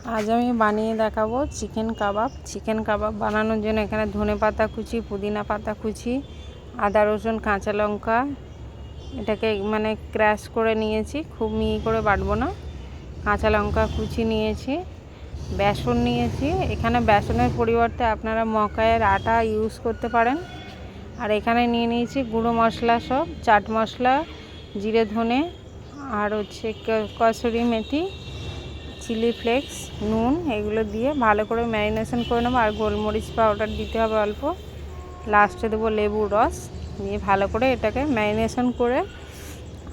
আজ আমি বানিয়ে দেখাবো চিকেন কাবাব। চিকেন কাবাব বানানোর জন্য এখানে ধনেপাতা কুচি, পুদিনা পাতা কুচি, আদা রসুন কাঁচা লঙ্কা এটাকে ক্র্যাশ করে নিয়েছি, খুব মিহি করে বাটবো না। কাঁচা লঙ্কা কুচি নিয়েছি, বেসন নিয়েছি। এখানে বেসনের পরিবর্তে আপনারা মকাইয়ের আটা ইউজ করতে পারেন। আর এখানে নিয়ে নিয়েছি গুঁড়ো মশলা, সব চাট মশলা, জিরে ধনে, আর হচ্ছে কসুরি মেথি, চিলি ফ্লেক্স, নুন, এগুলো দিয়ে ভালো করে ম্যারিনেশন করে নেবো। আর গোলমরিচ পাউডার দিতে হবে অল্প। লাস্টে দেবো লেবুর রস দিয়ে ভালো করে এটাকে ম্যারিনেশন করে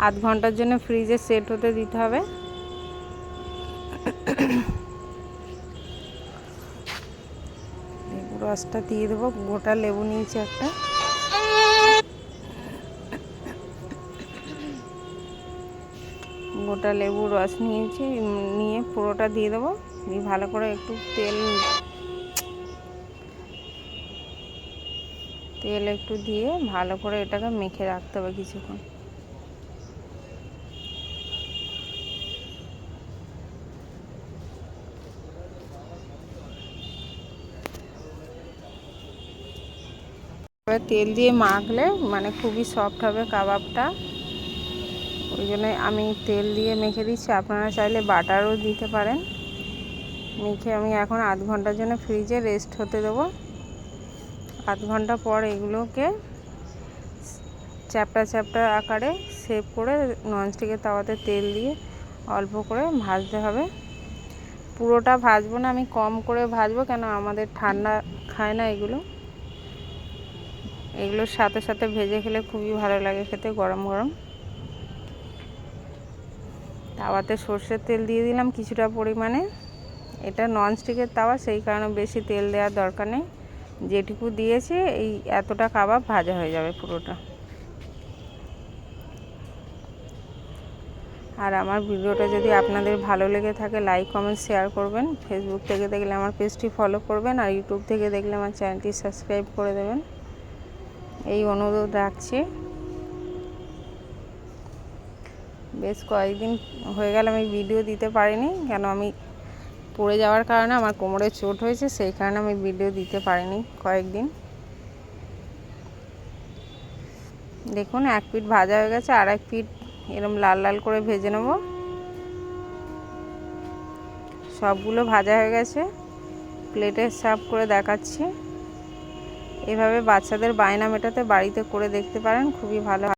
আধ ঘন্টার জন্য ফ্রিজে সেট হতে দিতে হবে। লেবুর রসটা দিয়ে দেবো, গোটা লেবু নিয়েছি একটা। গোটা লেবুর রস নিয়েছি, নিয়ে পুরোটা দিয়ে দেবো। দিয়ে ভালো করে একটু তেল একটু দিয়ে ভালো করে এটাকে মেখে রাখতে হবে কিছুক্ষণ। তেল দিয়ে মাখলে খুবই সফট হবে কাবাবটা, ওই জন্য আমি তেল দিয়ে মেখে দিচ্ছি। আপনারা চাইলে বাটারও দিতে পারেন। মেখে আমি এখন আধ ঘন্টার জন্য ফ্রিজে রেস্ট হতে দেবো। আধ ঘন্টা পর এগুলোকে চ্যাপটা চ্যাপটা আকারে শেপ করে ননস্টিকের তাওয়াতে তেল দিয়ে অল্প করে ভাজতে হবে। পুরোটা ভাজবো না, আমি কম করে ভাজবো, কেন আমাদের ঠান্ডা খায় না এগুলোর সাথে সাথে ভেজে খেলে খুবই ভালো লাগে খেতে, গরম গরম। তাওয়াতে সর্ষের তেল দিয়ে দিলাম কিছুটা পরিমাণে। এটা ননস্টিকের তাওয়া, সেই কারণে বেশি তেল দেওয়ার দরকার নেই। যেটুকু দিয়েছি এই এতটা কাবাব ভাজা হয়ে যাবে পুরোটা। আর আমার ভিডিওটা যদি আপনাদের ভালো লেগে থাকে লাইক কমেন্ট শেয়ার করবেন। ফেসবুক থেকে দেখলে আমার পেজটি ফলো করবেন, আর ইউটিউব থেকে দেখলে আমার চ্যানেলটি সাবস্ক্রাইব করে দেবেন, এই অনুরোধ রাখছি। বেশ কয়েকদিন হয়ে গেল আমি ভিডিও দিতে পারিনি, কেন আমি পড়ে যাওয়ার কারণে আমার কোমরে চোট হয়েছে, সেই কারণে আমি ভিডিও দিতে পারিনি কয়েকদিন। দেখুন এক পিঠ ভাজা হয়ে গেছে, আর এক পিঠ এরকম লাল লাল করে ভেজে নেব। সবগুলো ভাজা হয়ে গেছে, প্লেটে সার্ভ করে দেখাচ্ছি। এভাবে বাচ্চাদের বায়না মেটাতে বাড়িতে করে দেখতে পারেন, খুবই ভালো।